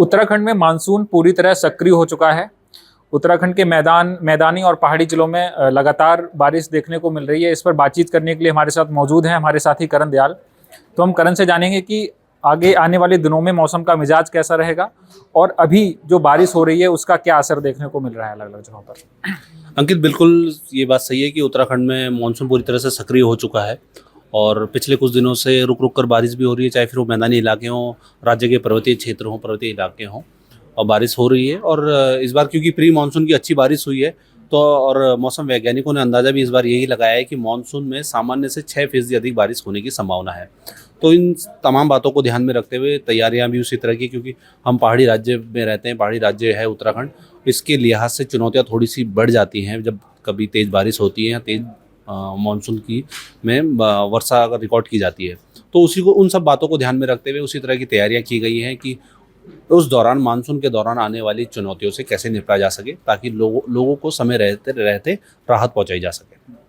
उत्तराखंड में मानसून पूरी तरह सक्रिय हो चुका है। उत्तराखंड के मैदानी और पहाड़ी जिलों में लगातार बारिश देखने को मिल रही है। इस पर बातचीत करने के लिए हमारे साथ मौजूद हैं हमारे साथी करण दयाल। तो हम करण से जानेंगे कि आगे आने वाले दिनों में मौसम का मिजाज कैसा रहेगा और अभी जो बारिश हो रही है उसका क्या असर देखने को मिल रहा है अलग अलग जगहों पर। अंकित, बिल्कुल ये बात सही है कि उत्तराखंड में मानसून पूरी तरह से सक्रिय हो चुका है और पिछले कुछ दिनों से रुक रुक कर बारिश भी हो रही है, चाहे फिर वो मैदानी इलाके हों, राज्य के पर्वतीय क्षेत्र हों, पर्वतीय इलाके हों, और बारिश हो रही है। और इस बार क्योंकि प्री मानसून की अच्छी बारिश हुई है तो और मौसम वैज्ञानिकों ने अंदाज़ा भी इस बार यही लगाया है कि मानसून में सामान्य से 6% अधिक बारिश होने की संभावना है। तो इन तमाम बातों को ध्यान में रखते हुए तैयारियां भी उसी तरह की, क्योंकि हम पहाड़ी राज्य में रहते हैं, पहाड़ी राज्य है उत्तराखंड, इसके लिहाज से चुनौतियां थोड़ी सी बढ़ जाती हैं जब कभी तेज़ बारिश होती है या तेज़ मानसून की में वर्षा अगर रिकॉर्ड की जाती है। तो उसी को, उन सब बातों को ध्यान में रखते हुए उसी तरह की तैयारियां की गई हैं कि उस दौरान, मानसून के दौरान आने वाली चुनौतियों से कैसे निपटा जा सके, ताकि लोगों को समय रहते रहते राहत पहुंचाई जा सके।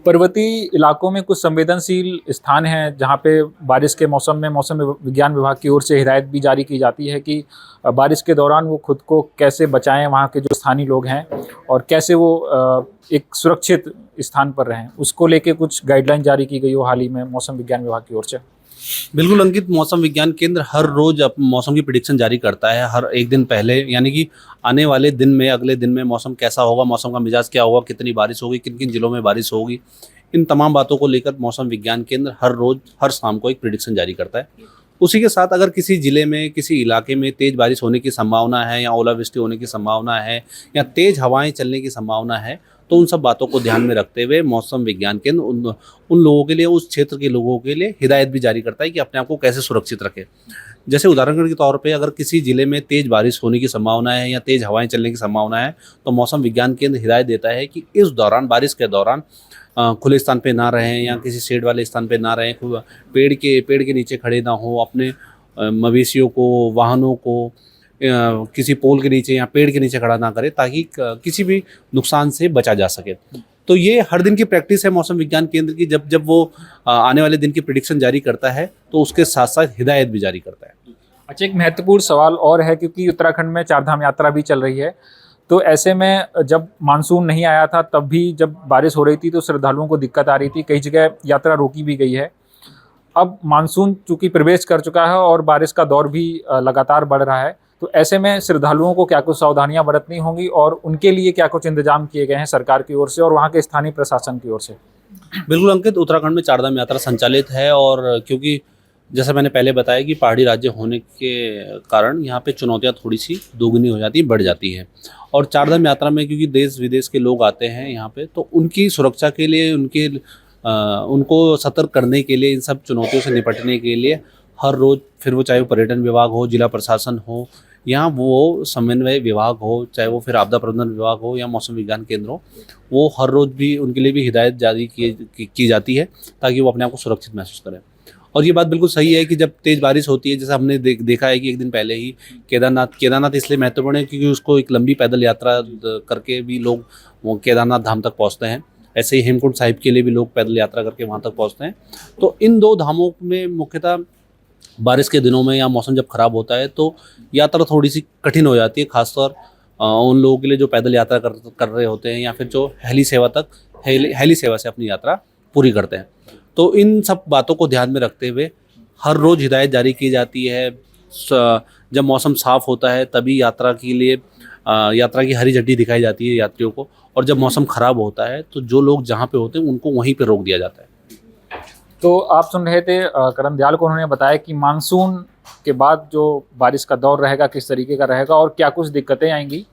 पर्वतीय इलाकों में कुछ संवेदनशील स्थान हैं जहां पे बारिश के मौसम में मौसम विज्ञान विभाग की ओर से हिदायत भी जारी की जाती है कि बारिश के दौरान वो खुद को कैसे बचाएं, वहां के जो स्थानीय लोग हैं, और कैसे वो एक सुरक्षित स्थान पर रहें। उसको लेके कुछ गाइडलाइन जारी की गई हो हाल ही में मौसम विज्ञान विभाग की ओर से। बिल्कुल अंकित, मौसम विज्ञान केंद्र हर रोज मौसम की प्रिडिक्शन जारी करता है, हर एक दिन पहले, यानी कि आने वाले दिन में, अगले दिन में मौसम कैसा होगा, मौसम का मिजाज क्या होगा, कितनी बारिश होगी, किन किन जिलों में बारिश होगी, इन तमाम बातों को लेकर मौसम विज्ञान केंद्र हर रोज, हर शाम को एक प्रिडिक्शन जारी करता है। उसी के साथ अगर किसी जिले में, किसी इलाके में तेज बारिश होने की संभावना है या ओलावृष्टि होने की संभावना है या तेज हवाएं चलने की संभावना है, तो उन सब बातों को ध्यान में रखते हुए मौसम विज्ञान केंद्र उन लोगों के लिए, उस क्षेत्र के लोगों के लिए हिदायत भी जारी करता है कि अपने आप को कैसे सुरक्षित रखें। जैसे उदाहरण के तौर पे, अगर किसी जिले में तेज बारिश होने की संभावना है या तेज हवाएं चलने की संभावना है, तो मौसम विज्ञान केंद्र हिदायत देता है कि इस दौरान, बारिश के दौरान खुले स्थान पे ना रहें या किसी शेड वाले स्थान पे ना रहें, पेड़ के नीचे खड़े ना हो, अपने मवेशियों को, वाहनों को किसी पोल के नीचे या पेड़ के नीचे खड़ा ना करें, ताकि किसी भी नुकसान से बचा जा सके। तो ये हर दिन की प्रैक्टिस है मौसम विज्ञान केंद्र की। जब वो आने वाले दिन की प्रेडिक्शन जारी करता है तो उसके साथ साथ हिदायत भी जारी करता है। अच्छा, एक महत्वपूर्ण सवाल और है, क्योंकि उत्तराखंड में चारधाम यात्रा भी चल रही है, तो ऐसे में जब मानसून नहीं आया था तब भी जब बारिश हो रही थी तो श्रद्धालुओं को दिक्कत आ रही थी, कई जगह यात्रा रोकी भी गई है। अब मानसून चूंकि प्रवेश कर चुका है और बारिश का दौर भी लगातार बढ़ रहा है, तो ऐसे में श्रद्धालुओं को क्या कुछ सावधानियां बरतनी होंगी और उनके लिए क्या कुछ इंतजाम किए गए हैं सरकार की ओर से और वहाँ के स्थानीय प्रशासन की ओर से? बिल्कुल अंकित, उत्तराखंड में चारधाम यात्रा संचालित है, और क्योंकि जैसा मैंने पहले बताया कि पहाड़ी राज्य होने के कारण यहाँ पे चुनौतियाँ थोड़ी सी दोगुनी हो जाती, बढ़ जाती हैं। और चारधाम यात्रा में क्योंकि देश विदेश के लोग आते हैं यहाँ पे, तो उनकी सुरक्षा के लिए, उनको सतर्क करने के लिए, इन सब चुनौतियों से निपटने के लिए हर रोज़, फिर वो चाहे वो पर्यटन विभाग हो, जिला प्रशासन हो, या वो समन्वय विभाग हो, चाहे वो फिर आपदा प्रबंधन विभाग हो या मौसम विज्ञान केंद्र हो, वो हर रोज़ भी उनके लिए भी हिदायत जारी की जाती है, ताकि वो अपने आप को सुरक्षित महसूस करें। और ये बात बिल्कुल सही है कि जब तेज़ बारिश होती है, जैसे हमने देखा है कि एक दिन पहले ही केदारनाथ इसलिए महत्वपूर्ण है क्योंकि उसको एक लंबी पैदल यात्रा करके भी लोग वो केदारनाथ धाम तक पहुँचते हैं। ऐसे ही हेमकुंड साहिब के लिए भी लोग पैदल यात्रा करके वहाँ तक पहुँचते हैं। तो इन दो धामों में मुख्यतः बारिश के दिनों में या मौसम जब खराब होता है तो यात्रा थोड़ी सी कठिन हो जाती है, खासतौर उन लोगों के लिए जो पैदल यात्रा कर रहे होते हैं या फिर जो हेली सेवा से अपनी यात्रा पूरी करते हैं। तो इन सब बातों को ध्यान में रखते हुए हर रोज़ हिदायत जारी की जाती है। जब मौसम साफ़ होता है तभी यात्रा की हरी झंडी दिखाई जाती है यात्रियों को, और जब मौसम खराब होता है तो जो लोग जहाँ पे होते हैं उनको वहीं पे रोक दिया जाता है। तो आप सुन रहे थे करण दयाल को, उन्होंने बताया कि मानसून के बाद जो बारिश का दौर रहेगा किस तरीके का रहेगा और क्या कुछ दिक्कतें आएंगी,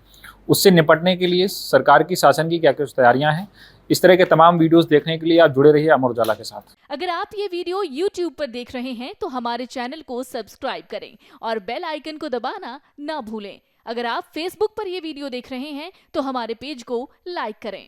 उससे निपटने के लिए सरकार की, शासन की क्या कुछ तैयारियां हैं। इस तरह के तमाम वीडियोस देखने के लिए आप जुड़े रहिए अमर उजाला के साथ। अगर आप ये वीडियो YouTube पर देख रहे हैं तो हमारे चैनल को सब्सक्राइब करें और बेल आइकन को दबाना ना भूलें। अगर आप Facebook पर ये वीडियो देख रहे हैं तो हमारे पेज को लाइक करें।